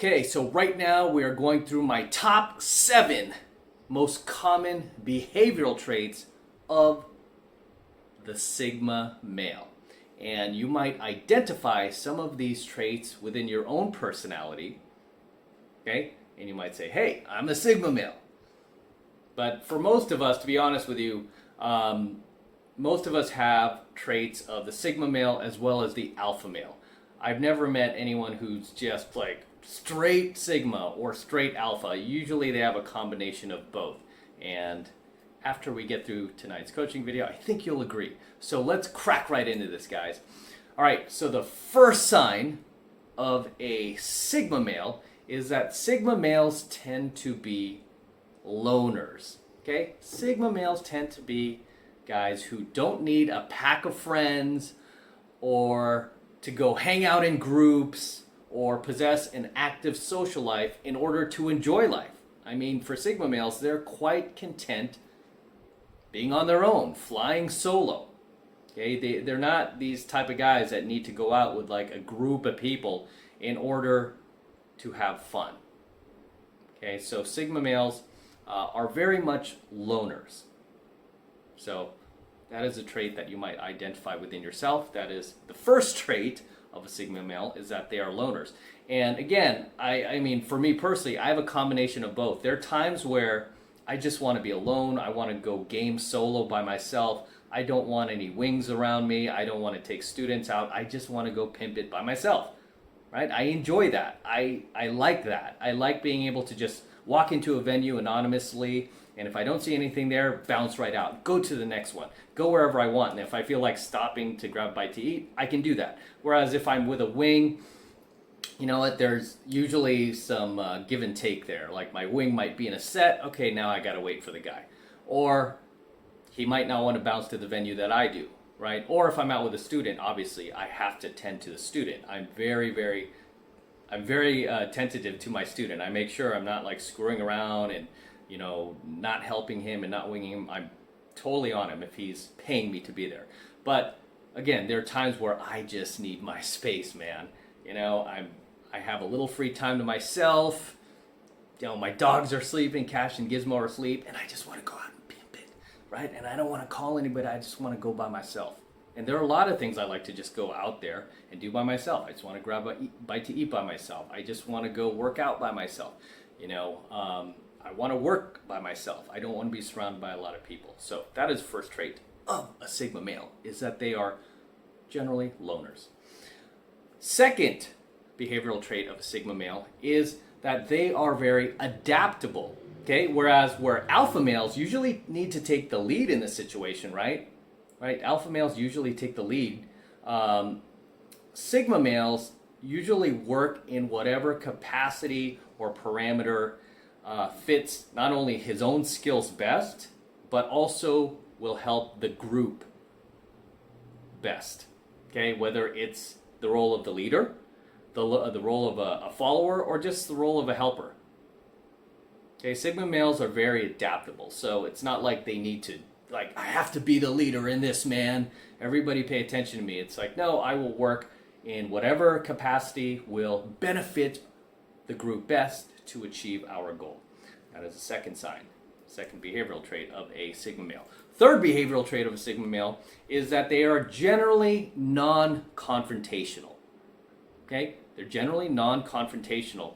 Okay, so right now we are going through my top 7 most common behavioral traits of the Sigma male. And you might identify some of these traits within your own personality. Okay, and you might say, hey, I'm a Sigma male. But for most of us, to be honest with you, most of us have traits of the Sigma male as well as the Alpha male. I've never met anyone who's just like straight Sigma or straight Alpha. Usually they have a combination of both. And after we get through tonight's coaching video, I think you'll agree. So let's crack right into this, guys. All right, so the first sign of a Sigma male is that Sigma males tend to be loners. Okay? Sigma males tend to be guys who don't need a pack of friends or to go hang out in groups or possess an active social life in order to enjoy life. I mean, for Sigma males, they're quite content being on their own, flying solo. Okay, they're not these type of guys that need to go out with like a group of people in order to have fun. Okay, so Sigma males are very much loners. So that is a trait that you might identify within yourself. That is the first trait of a Sigma male, is that they are loners. And again, I mean, for me personally, I have a combination of both. There are times where I just want to be alone. I want to go game solo by myself. I don't want any wings around me. I don't want to take students out. I just want to go pimp it by myself, right? I enjoy that. I like that. I like being able to just walk into a venue anonymously, and if I don't see anything there, bounce right out. Go to the next one. Go wherever I want. And if I feel like stopping to grab a bite to eat, I can do that. Whereas if I'm with a wing, you know what, there's usually some give and take there. Like my wing might be in a set. Okay, now I got to wait for the guy. Or he might not want to bounce to the venue that I do, right? Or if I'm out with a student, obviously I have to tend to the student. I'm very tentative to my student. I make sure I'm not like screwing around and, you know, not helping him and not winging him. I'm totally on him if he's paying me to be there. But again, there are times where I just need my space, man. You know, I have a little free time to myself. You know, my dogs are sleeping, Cash and Gizmo are asleep, and I just want to go out and pimp it, right? And I don't want to call anybody. I just want to go by myself. And there are a lot of things I like to just go out there and do by myself. I just want to grab a bite to eat by myself. I just want to go work out by myself. You know, I want to work by myself. I don't want to be surrounded by a lot of people. So that is the first trait of a Sigma male, is that they are generally loners. Second behavioral trait of a Sigma male is that they are very adaptable. Okay, whereas where alpha males usually need to take the lead in the situation, right? Right, alpha males usually take the lead. Sigma males usually work in whatever capacity or parameter fits not only his own skills best, but also will help the group best. Okay, whether it's the role of the leader, the role of a follower, or just the role of a helper. Okay, Sigma males are very adaptable, so it's not like they need to, like, I have to be the leader in this, man. Everybody pay attention to me. It's like, no, I will work in whatever capacity will benefit the group best to achieve our goal. That is the second sign, second behavioral trait of a Sigma male. Third behavioral trait of a Sigma male is that they are generally non-confrontational. Okay? They're generally non-confrontational,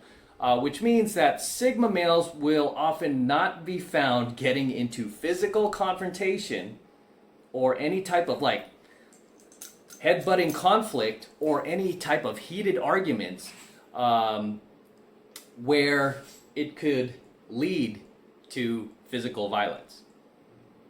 which means that Sigma males will often not be found getting into physical confrontation or any type of like head-butting conflict or any type of heated arguments where it could lead to physical violence.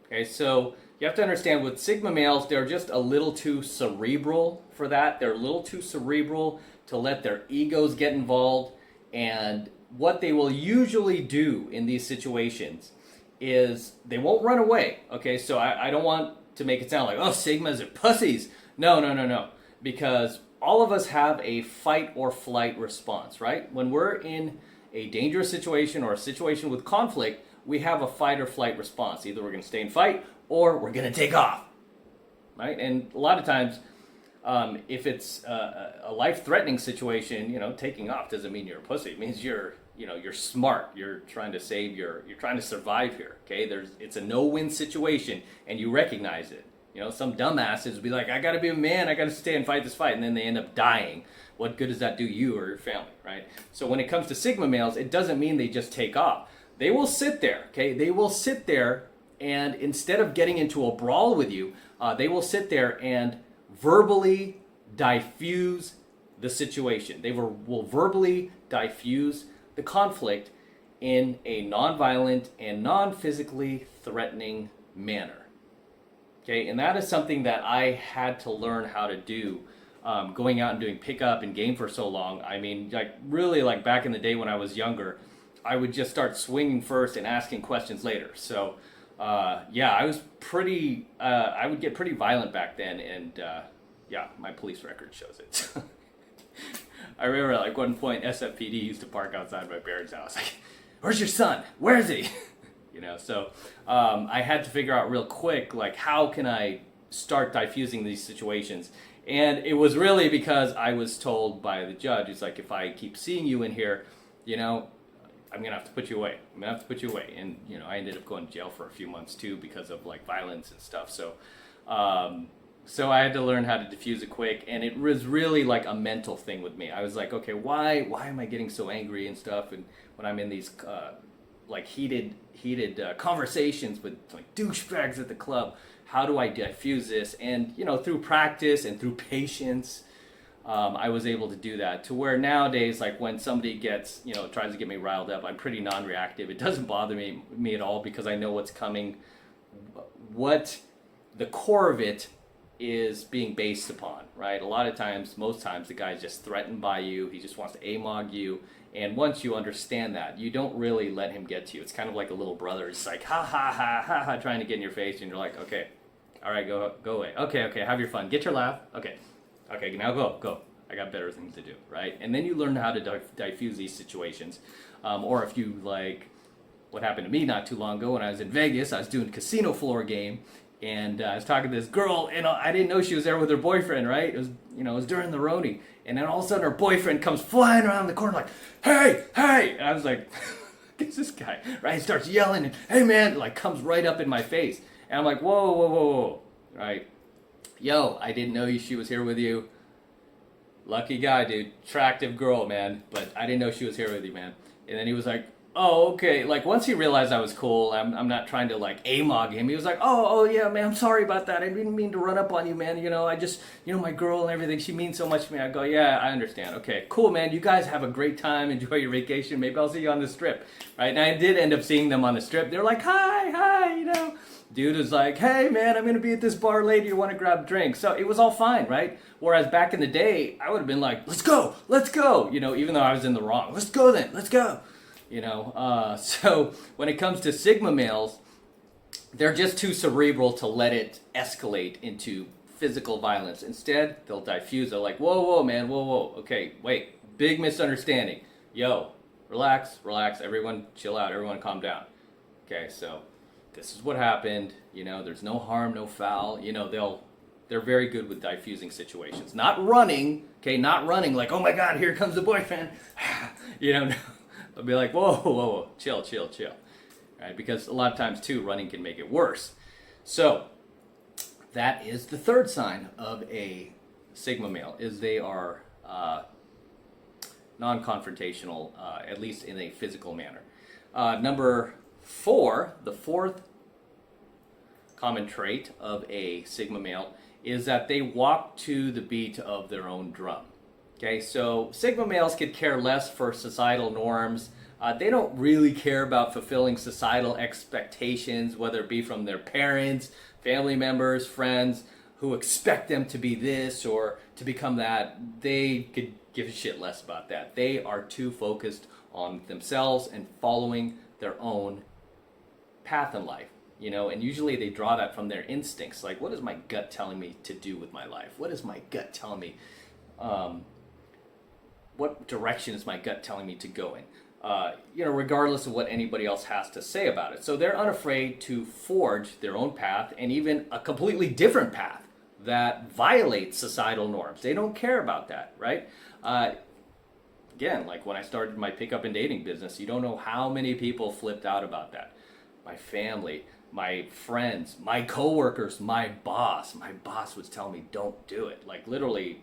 Okay, so you have to understand with Sigma males, they're just a little too cerebral for that. They're a little too cerebral to let their egos get involved. And what they will usually do in these situations is they won't run away. Okay, so I don't want to make it sound like, oh, Sigmas are pussies. No. Because all of us have a fight or flight response, right? When we're in a dangerous situation or a situation with conflict, we have a fight or flight response. Either we're going to stay and fight or we're going to take off, right? And a lot of times If it's a life-threatening situation, taking off doesn't mean you're a pussy. It means you're smart. You're trying to you're trying to survive here. Okay, it's a no-win situation, and you recognize it. Some dumbasses will be like, I gotta be a man, I gotta stay and fight this fight, and then they end up dying. What good does that do you or your family, right? So when it comes to Sigma males, it doesn't mean they just take off. They will sit there, okay? They will sit there, and instead of getting into a brawl with you, they will sit there and verbally diffuse the situation. They will verbally diffuse the conflict in a non-violent and non-physically threatening manner. Okay, and that is something that I had to learn how to do, going out and doing pickup and game for so long. I mean, really back in the day when I was younger, I would just start swinging first and asking questions later. So, I was I would get pretty violent back then, and my police record shows it. I remember one point SFPD used to park outside my parents' house. Like, where's your son? Where is he? So I had to figure out real quick, how can I start diffusing these situations? And it was really because I was told by the judge, it's like, if I keep seeing you in here, I'm going to have to put you away. And, I ended up going to jail for a few months too because of violence and stuff. So I had to learn how to diffuse it quick. And it was really a mental thing with me. I was like, okay, why am I getting so angry and stuff? And when I'm in these heated conversations with douchebags at the club, how do I diffuse this? And through practice and through patience, I was able to do that, to where nowadays, when somebody gets tries to get me riled up, I'm pretty non-reactive. It doesn't bother me at all, because I know what's coming, what the core of it is being based upon, right? A lot of times, most times, the guy's just threatened by you. He just wants to AMOG you. And once you understand that, you don't really let him get to you. It's kind of like a little brother. It's like, ha, ha, ha, ha, ha, trying to get in your face. And you're like, okay, all right, go away. Okay, have your fun. Get your laugh. Okay, now go. I got better things to do, right? And then you learn how to diffuse these situations. Or if you what happened to me not too long ago when I was in Vegas, I was doing casino floor game. And I was talking to this girl, and I didn't know she was there with her boyfriend, right? It was, it was during the Roni. And then all of a sudden her boyfriend comes flying around the corner like, hey! And I was like, it's this guy, right? He starts yelling, and hey man, comes right up in my face. And I'm like, whoa, right? Yo, I didn't know she was here with you. Lucky guy, dude. Attractive girl, man. But I didn't know she was here with you, man. And then he was like, oh, okay. Once he realized I was cool, I'm not trying to AMOG him. He was like, oh yeah, man, I'm sorry about that. I didn't mean to run up on you, man. I just, my girl and everything, she means so much to me. I go, yeah, I understand. Okay, cool, man. You guys have a great time. Enjoy your vacation. Maybe I'll see you on the strip, right? And I did end up seeing them on the strip. They're like, hi, Dude was like, hey, man, I'm going to be at this bar later. You want to grab drinks? So it was all fine, right? Whereas back in the day, I would have been like, let's go. Even though I was in the wrong. Let's go then. Let's go. So when it comes to Sigma males, they're just too cerebral to let it escalate into physical violence. Instead, they'll diffuse. They're like, whoa, man, whoa. Okay, wait, big misunderstanding. Yo, relax, everyone chill out, everyone calm down. Okay, so this is what happened. There's no harm, no foul. They're very good with diffusing situations. Not running, like, oh my God, here comes the boyfriend. I'll be like, whoa, chill. Right? Because a lot of times, too, running can make it worse. So, that is the third sign of a Sigma male, is they are non-confrontational, at least in a physical manner. Number 4, the fourth common trait of a Sigma male is that they walk to the beat of their own drum. Okay, so Sigma males could care less for societal norms. They don't really care about fulfilling societal expectations, whether it be from their parents, family members, friends, who expect them to be this or to become that. They could give a shit less about that. They are too focused on themselves and following their own path in life. And usually they draw that from their instincts. Like, what is my gut telling me to do with my life? What is my gut telling me? What direction is my gut telling me to go in? Regardless of what anybody else has to say about it. So they're unafraid to forge their own path, and even a completely different path that violate societal norms. They don't care about that, right? Again, like when I started my pickup and dating business, you don't know how many people flipped out about that. My family, my friends, my coworkers, my boss. My boss was telling me, don't do it. Like literally,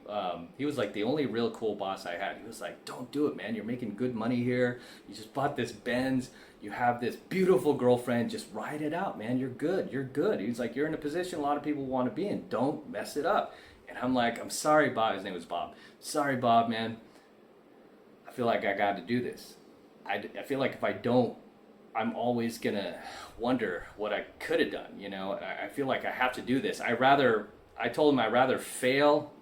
he was like the only real cool boss I had. He was like, don't do it, man. You're making good money here. You just bought this Benz. You have this beautiful girlfriend. Just ride it out, man. You're good. You're good. He's like, you're in a position a lot of people want to be in. Don't mess it up. And I'm like, I'm sorry, Bob. His name was Bob. Sorry, Bob, man. I feel like I got to do this. I feel like if I don't, I'm always going to wonder what I could have done. You know, I feel like I have to do this. I told him I'd rather fail.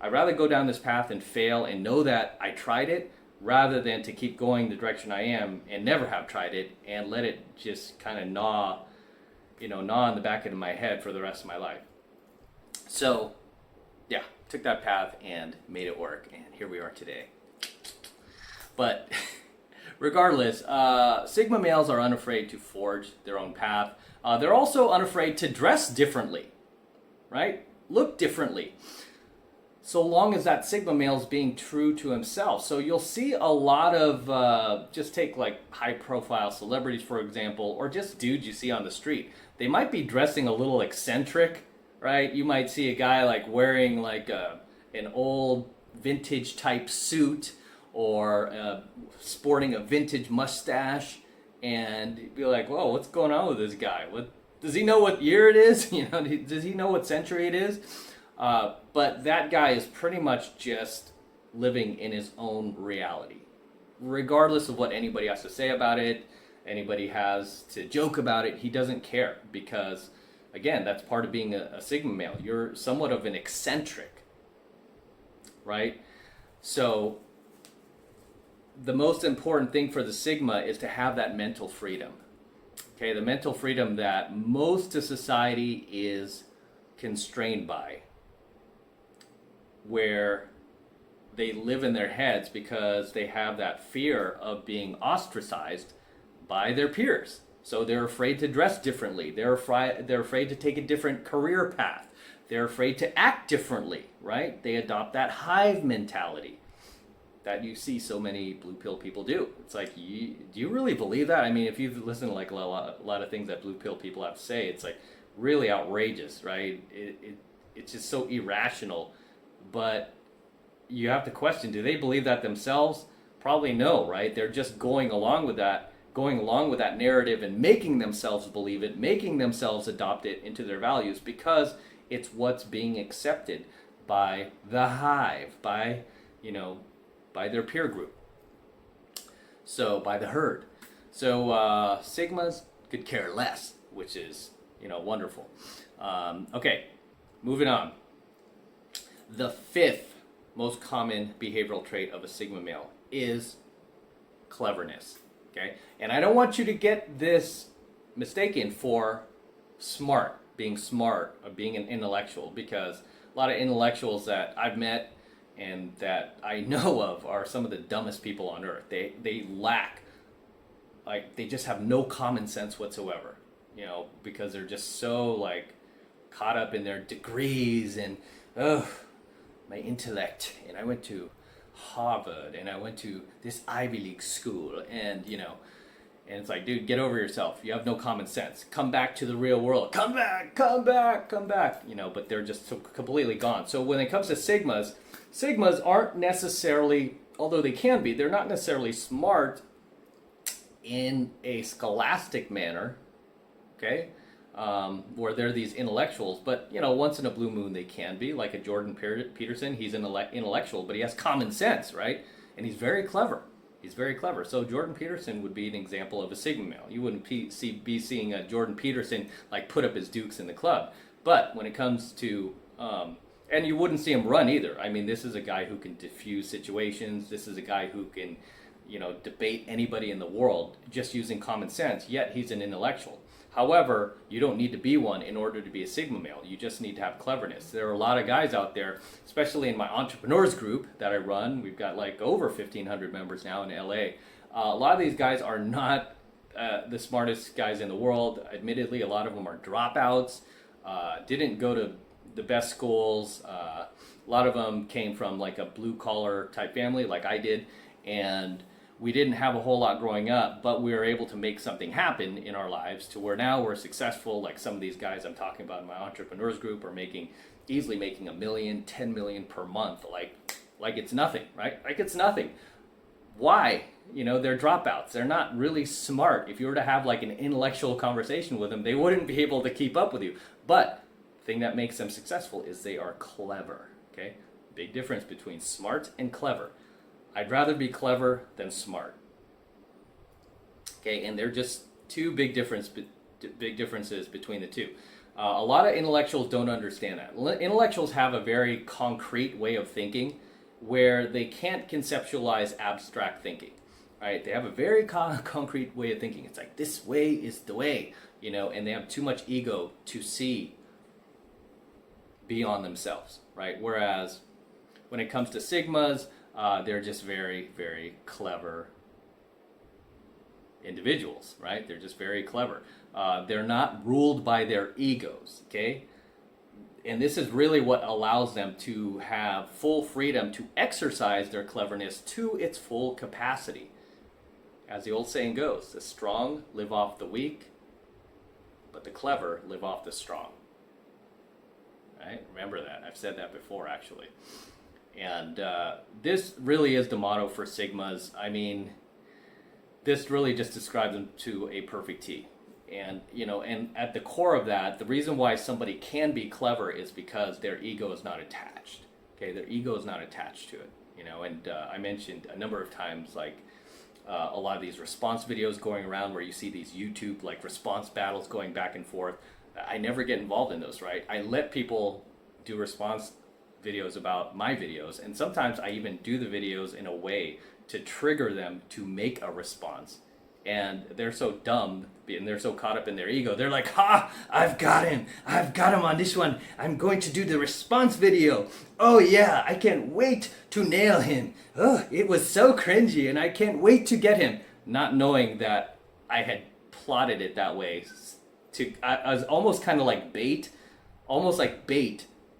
I'd rather go down this path and fail and know that I tried it rather than to keep going the direction I am and never have tried it and let it just kind of gnaw in the back of my head for the rest of my life. So, yeah, took that path and made it work. And here we are today. But regardless, Sigma males are unafraid to forge their own path. They're also unafraid to dress differently, right? Look differently. So long as that Sigma male is being true to himself. So you'll see a lot of, just take like high profile celebrities, for example, or just dudes you see on the street. They might be dressing a little eccentric, right? You might see a guy like wearing like an old vintage type suit, or sporting a vintage mustache, and be like, whoa, what's going on with this guy? What does he know what year it is? You know, does he know what century it is? But that guy is pretty much just living in his own reality, regardless of what anybody has to say about it, anybody has to joke about it. He doesn't care, because again, that's part of being a Sigma male. You're somewhat of an eccentric, right? So the most important thing for the Sigma is to have that mental freedom. Okay, the mental freedom that most of society is constrained by, where they live in their heads because they have that fear of being ostracized by their peers. So they're afraid to dress differently. They're afraid to take a different career path. They're afraid to act differently, right? They adopt that hive mentality that you see so many blue pill people do. It's like, do you really believe that? I mean, if you've listened to like a lot of things that blue pill people have to say, it's like really outrageous, right? It's just so irrational. But you have to question, do they believe that themselves? Probably no, right? They're just going along with that narrative and making themselves believe it, making themselves adopt it into their values, because it's what's being accepted by the hive, by their peer group, so by the herd. So Sigmas could care less, which is wonderful. Okay, moving on. The fifth most common behavioral trait of a Sigma male is cleverness. Okay, and I don't want you to get this mistaken for being smart, or being an intellectual, because a lot of intellectuals that I've met and that I know of are some of the dumbest people on earth. They lack, like, they just have no common sense whatsoever, because they're just so like caught up in their degrees and my intellect, and I went to Harvard and I went to this Ivy League school, and and it's like, dude, get over yourself. You have no common sense. Come back to the real world. Come back. But they're just so completely gone. So when it comes to Sigmas aren't necessarily, although they can be, they're not necessarily smart in a scholastic manner, okay? Where they're these intellectuals, but once in a blue moon they can be, like a Jordan Peterson. He's an intellectual, but he has common sense, right? And he's very clever. So Jordan Peterson would be an example of a Sigma male. You wouldn't be seeing a Jordan Peterson like put up his dukes in the club. But when it comes to, and you wouldn't see him run either. I mean, this is a guy who can diffuse situations. This is a guy who can, debate anybody in the world just using common sense, yet he's an intellectual. However, you don't need to be one in order to be a Sigma male. You just need to have cleverness. There are a lot of guys out there, especially in my entrepreneurs group that I run. We've got like over 1,500 members now in LA. A lot of these guys are not the smartest guys in the world. Admittedly, a lot of them are dropouts, didn't go to the best schools. A lot of them came from like a blue collar type family like I did, and we didn't have a whole lot growing up, but we were able to make something happen in our lives to where now we're successful. Like some of these guys I'm talking about in my entrepreneurs group are easily making $1 million, 10 million per month. Like it's nothing, right? Like it's nothing. Why? You know, they're dropouts. They're not really smart. If you were to have like an intellectual conversation with them, they wouldn't be able to keep up with you. But the thing that makes them successful is they are clever, okay? Big difference between smart and clever. I'd rather be clever than smart. Okay, and they're just two big differences between the two. A lot of intellectuals don't understand that. Intellectuals have a very concrete way of thinking where they can't conceptualize abstract thinking. Right? They have a very concrete way of thinking. It's like, this way is the way, you know, and they have too much ego to see beyond themselves, right? Whereas when it comes to Sigmas, they're just very, very clever individuals, right? They're just very clever. They're not ruled by their egos, okay? And this is really what allows them to have full freedom to exercise their cleverness to its full capacity. As the old saying goes, the strong live off the weak, but the clever live off the strong. Right? Remember that. I've said that before, actually. And this really is the motto for Sigmas. I mean, this really just describes them to a perfect T. And, you know, and at the core of that, the reason why somebody can be clever is because their ego is not attached. Okay, their ego is not attached to it. You know, and I mentioned a number of times, like, a lot of these response videos going around where you see these YouTube like response battles going back and forth. I never get involved in those, right? I let people do response videos about my videos, and sometimes I even do the videos in a way to trigger them to make a response. And they're so dumb and they're so caught up in their ego. They're like, ha, I've got him on this one. I'm going to do the response video. Oh yeah, I can't wait to nail him. Oh, it was so cringy and I can't wait to get him. Not knowing that I had plotted it that way. I was almost kind of like bait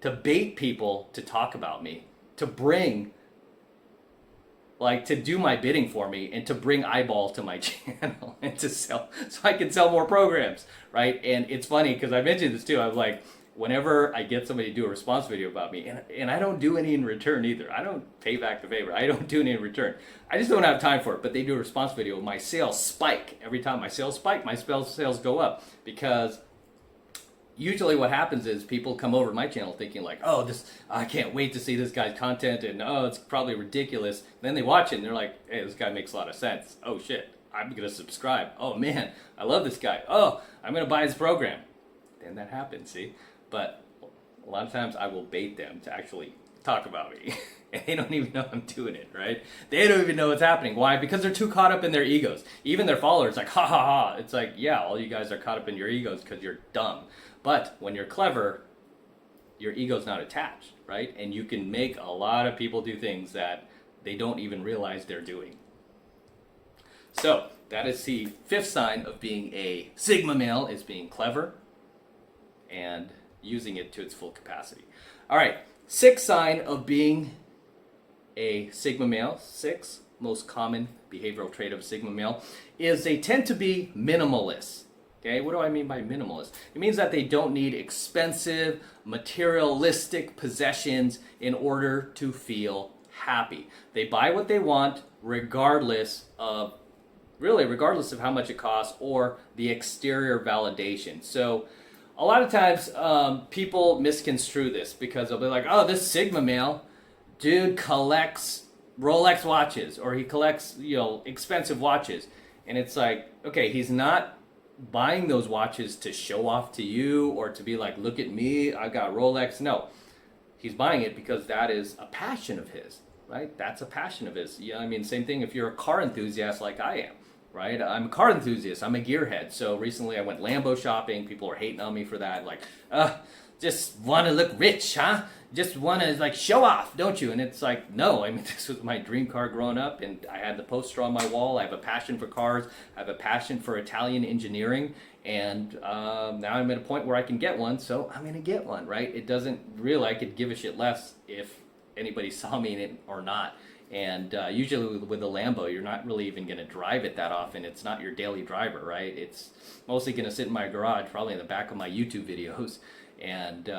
to bait people to talk about me, to bring, like, to do my bidding for me and to bring eyeballs to my channel and to sell, so I can sell more programs, right? And it's funny because I mentioned this too. I was like, whenever I get somebody to do a response video about me, and I don't do any in return either. I don't pay back the favor. I don't do any in return. I just don't have time for it. But they do a response video. My sales spike. Every time my sales spike, my sales go up, because usually what happens is people come over to my channel thinking like, oh, I can't wait to see this guy's content, and oh, it's probably ridiculous. Then they watch it and they're like, hey, this guy makes a lot of sense. Oh shit, I'm gonna subscribe. Oh man, I love this guy. Oh, I'm gonna buy his program. Then that happens, see? But a lot of times I will bait them to actually talk about me. And they don't even know I'm doing it, right? They don't even know what's happening. Why? Because they're too caught up in their egos. Even their followers, like, ha ha ha. It's like, yeah, all you guys are caught up in your egos because you're dumb. But when you're clever, your ego's not attached, right? And you can make a lot of people do things that they don't even realize they're doing. So that is the fifth sign of being a Sigma male, is being clever and using it to its full capacity. All right, sixth sign of being a Sigma male, sixth most common behavioral trait of a Sigma male, is they tend to be minimalists. Okay, what do I mean by minimalist? It means that they don't need expensive, materialistic possessions in order to feel happy. They buy what they want regardless of how much it costs or the exterior validation. So a lot of times people misconstrue this because they'll be like, oh, this Sigma male dude collects Rolex watches, or he collects, expensive watches. And it's like, okay, he's not buying those watches to show off to you or to be like, look at me, I got Rolex. No, he's buying it because that is a passion of his, right? That's a passion of his. Yeah, I mean, same thing if you're a car enthusiast like I am, right? I'm a car enthusiast. I'm a gearhead. So recently I went Lambo shopping. People are hating on me for that. Like, just want to look rich, huh? Just want to like show off, don't you? And it's like, no, I mean, this was my dream car growing up, and I had the poster on my wall. I have a passion for cars. I have a passion for Italian engineering, and now I'm at a point where I can get one, so I'm going to get one, right? It doesn't really, I could give a shit less if anybody saw me in it or not. And usually with a Lambo, you're not really even going to drive it that often. It's not your daily driver, right? It's mostly going to sit in my garage, probably in the back of my YouTube videos. And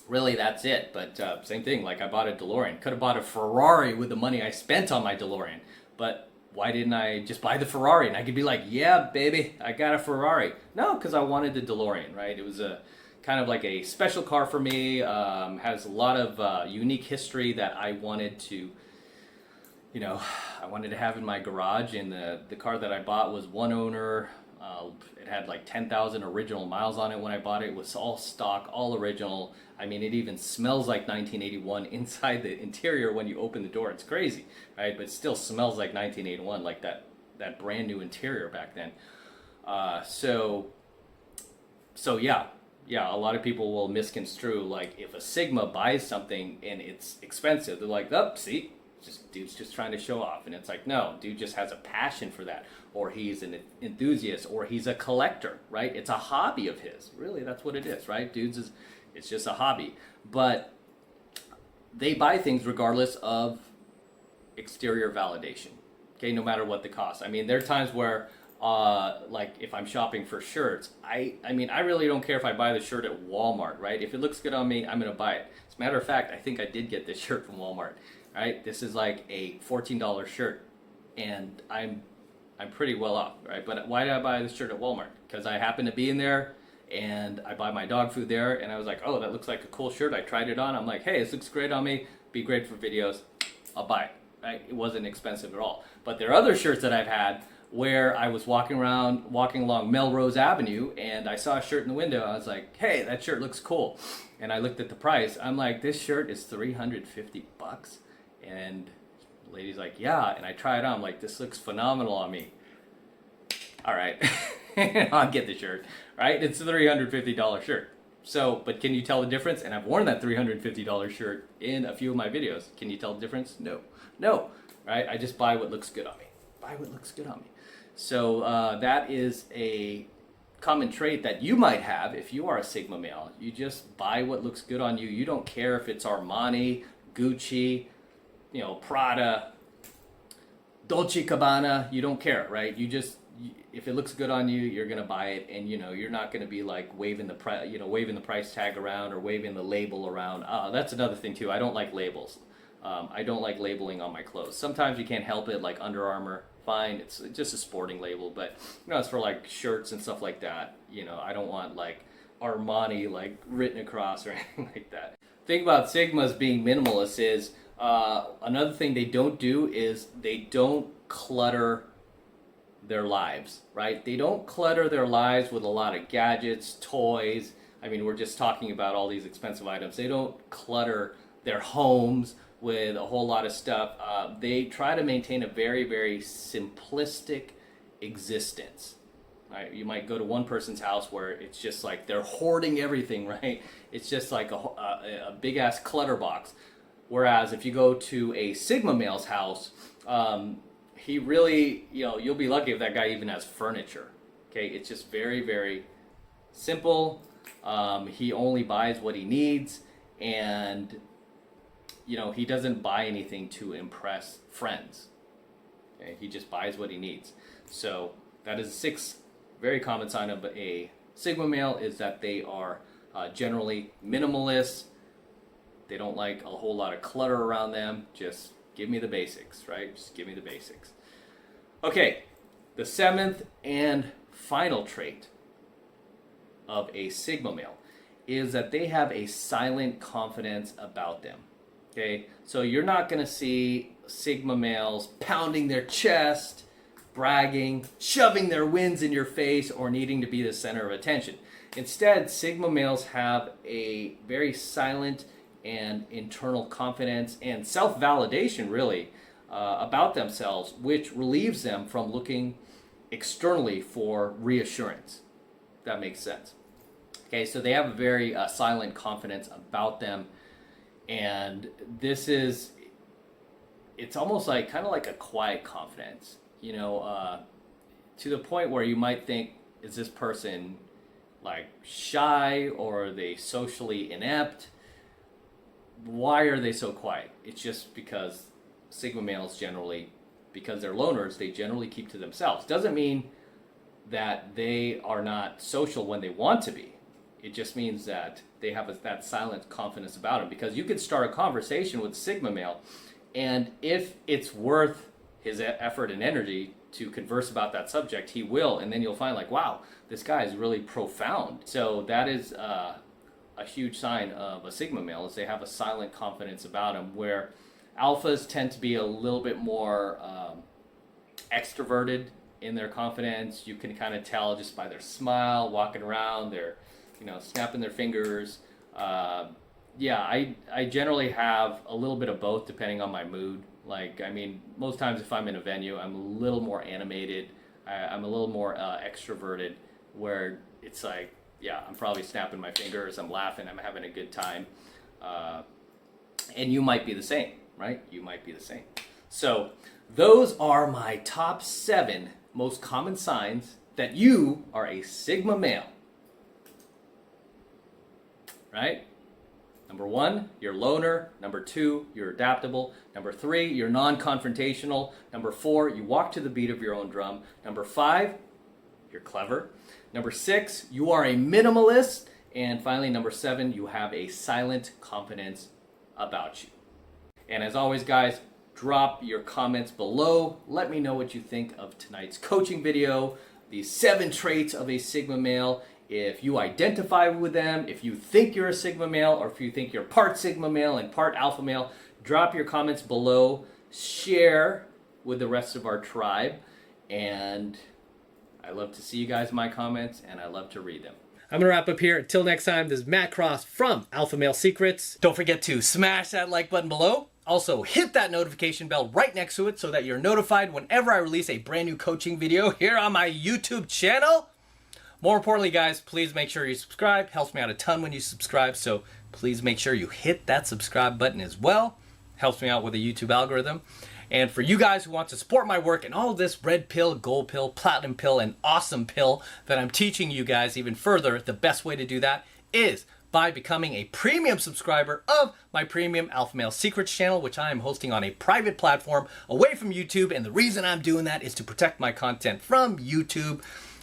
really, that's it. But same thing, like I bought a DeLorean. Could have bought a Ferrari with the money I spent on my DeLorean. But why didn't I just buy the Ferrari? And I could be like, yeah, baby, I got a Ferrari. No, because I wanted the DeLorean, right? It was a kind of like a special car for me. Has a lot of unique history that I wanted to, I wanted to have in my garage. And the car that I bought was one owner. It had like 10,000 original miles on it when I bought it. It was all stock, all original. I mean, it even smells like 1981 inside the interior when you open the door. It's crazy, right? But it still smells like 1981, like that brand new interior back then. So yeah, a lot of people will misconstrue, like if a Sigma buys something and it's expensive, they're like, oh, see, dude's just trying to show off. And it's like, no, dude just has a passion for that, or he's an enthusiast, or he's a collector, right? It's a hobby of his. Really, that's what it is, right? It's just a hobby. But they buy things regardless of exterior validation, okay, no matter what the cost. I mean, there are times where like if I'm shopping for shirts, I mean, I really don't care if I buy the shirt at Walmart, right? If it looks good on me, I'm gonna buy it. As a matter of fact, I think I did get this shirt from Walmart, right? This is like a $14 shirt, and I'm pretty well off, right? But why did I buy this shirt at Walmart? Because I happened to be in there, and I buy my dog food there, and I was like, oh, that looks like a cool shirt. I tried it on. I'm like, hey, this looks great on me. Be great for videos. I'll buy it, right? It wasn't expensive at all. But there are other shirts that I've had where I was walking along Melrose Avenue, and I saw a shirt in the window. I was like, hey, that shirt looks cool. And I looked at the price. I'm like, this shirt is $350. And the lady's like, yeah. And I try it on. I'm like, this looks phenomenal on me. All right, I'll get the shirt, right? It's a $350 shirt. So, but can you tell the difference? And I've worn that $350 shirt in a few of my videos. Can you tell the difference? No, right? I just buy what looks good on me. So that is a common trait that you might have if you are a Sigma male. You just buy what looks good on you. You don't care if it's Armani, Gucci, Prada, Dolce & Gabbana. You don't care, right? If it looks good on you, you're gonna buy it, and you're not gonna be like waving the price tag around or waving the label around. That's another thing too. I don't like labels. I don't like labeling on my clothes. Sometimes you can't help it, like Under Armour. Fine, it's just a sporting label, but it's for like shirts and stuff like that. I don't want like Armani like written across or anything like that. The thing about Sigmas being minimalist is another thing they don't do is they don't clutter their lives, right? They don't clutter their lives with a lot of gadgets, toys. I mean, we're just talking about all these expensive items. They don't clutter their homes with a whole lot of stuff. They try to maintain a very, very simplistic existence. Right? You might go to one person's house where it's just like they're hoarding everything, right? It's just like a big ass clutter box. Whereas if you go to a Sigma male's house, he really, you'll be lucky if that guy even has furniture. Okay, it's just very, very simple. He only buys what he needs, and he doesn't buy anything to impress friends. Okay, he just buys what he needs. So that is a sixth very common sign of a Sigma male, is that they are generally minimalist. They don't like a whole lot of clutter around them. Just give me the basics, right? Just give me the basics. Okay, the seventh and final trait of a Sigma male is that they have a silent confidence about them. Okay, so you're not going to see Sigma males pounding their chest, bragging, shoving their wins in your face, or needing to be the center of attention. Instead, Sigma males have a very silent and internal confidence and self-validation, really, about themselves, which relieves them from looking externally for reassurance. If that makes sense. Okay, so they have a very silent confidence about them, and this is, it's almost like kind of like a quiet confidence, you know, to the point where you might think, is this person like shy, or are they socially inept? Why are they so quiet? It's just because Sigma males generally, because they're loners, they generally keep to themselves. Doesn't mean that they are not social when they want to be. It just means that they have that silent confidence about them, because you could start a conversation with Sigma male, and if it's worth his effort and energy to converse about that subject, he will, and then you'll find like, wow, this guy is really profound. So that is a huge sign of a Sigma male, is they have a silent confidence about them, where alphas tend to be a little bit more extroverted in their confidence. You can kind of tell just by their smile, walking around, they're, you know, snapping their fingers. Yeah, I generally have a little bit of both depending on my mood. Like, I mean, most times if I'm in a venue, I'm a little more animated. I'm a little more extroverted, where it's like, yeah, I'm probably snapping my fingers, I'm laughing, I'm having a good time. And you might be the same, right? You might be the same. So those are my top 7 most common signs that you are a Sigma male. Right? Number 1, you're loner. Number 2, you're adaptable. Number 3, you're non-confrontational. Number 4, you walk to the beat of your own drum. Number 5, you're clever. Number 6, you are a minimalist. And finally, number 7, you have a silent confidence about you. And as always, guys, drop your comments below. Let me know what you think of tonight's coaching video, these 7 traits of a Sigma male. If you identify with them, if you think you're a Sigma male, or if you think you're part Sigma male and part alpha male, drop your comments below. Share with the rest of our tribe. And I love to see you guys in my comments, and I love to read them. I'm going to wrap up here. Until next time, this is Matt Cross from AlphaMaleSecrets. Don't forget to smash that like button below. Also, hit that notification bell right next to it so that you're notified whenever I release a brand new coaching video here on my YouTube channel. More importantly, guys, please make sure you subscribe. Helps me out a ton when you subscribe, so please make sure you hit that subscribe button as well. Helps me out with the YouTube algorithm. And for you guys who want to support my work and all this red pill, gold pill, platinum pill, and awesome pill that I'm teaching you guys even further, the best way to do that is by becoming a premium subscriber of my premium AlphaMaleSecrets channel, which I am hosting on a private platform away from YouTube. And the reason I'm doing that is to protect my content from YouTube.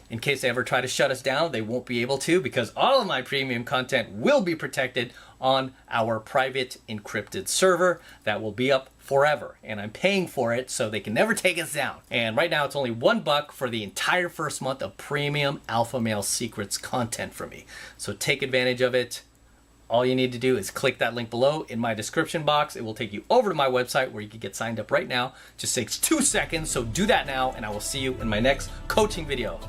In case they ever try to shut us down, they won't be able to, because all of my premium content will be protected on our private encrypted server that will be up forever. And I'm paying for it so they can never take us down. And right now it's only $1 for the entire first month of premium AlphaMaleSecrets content from me. So take advantage of it. All you need to do is click that link below in my description box. It will take you over to my website where you can get signed up right now. Just takes 2 seconds, so do that now, and I will see you in my next coaching video.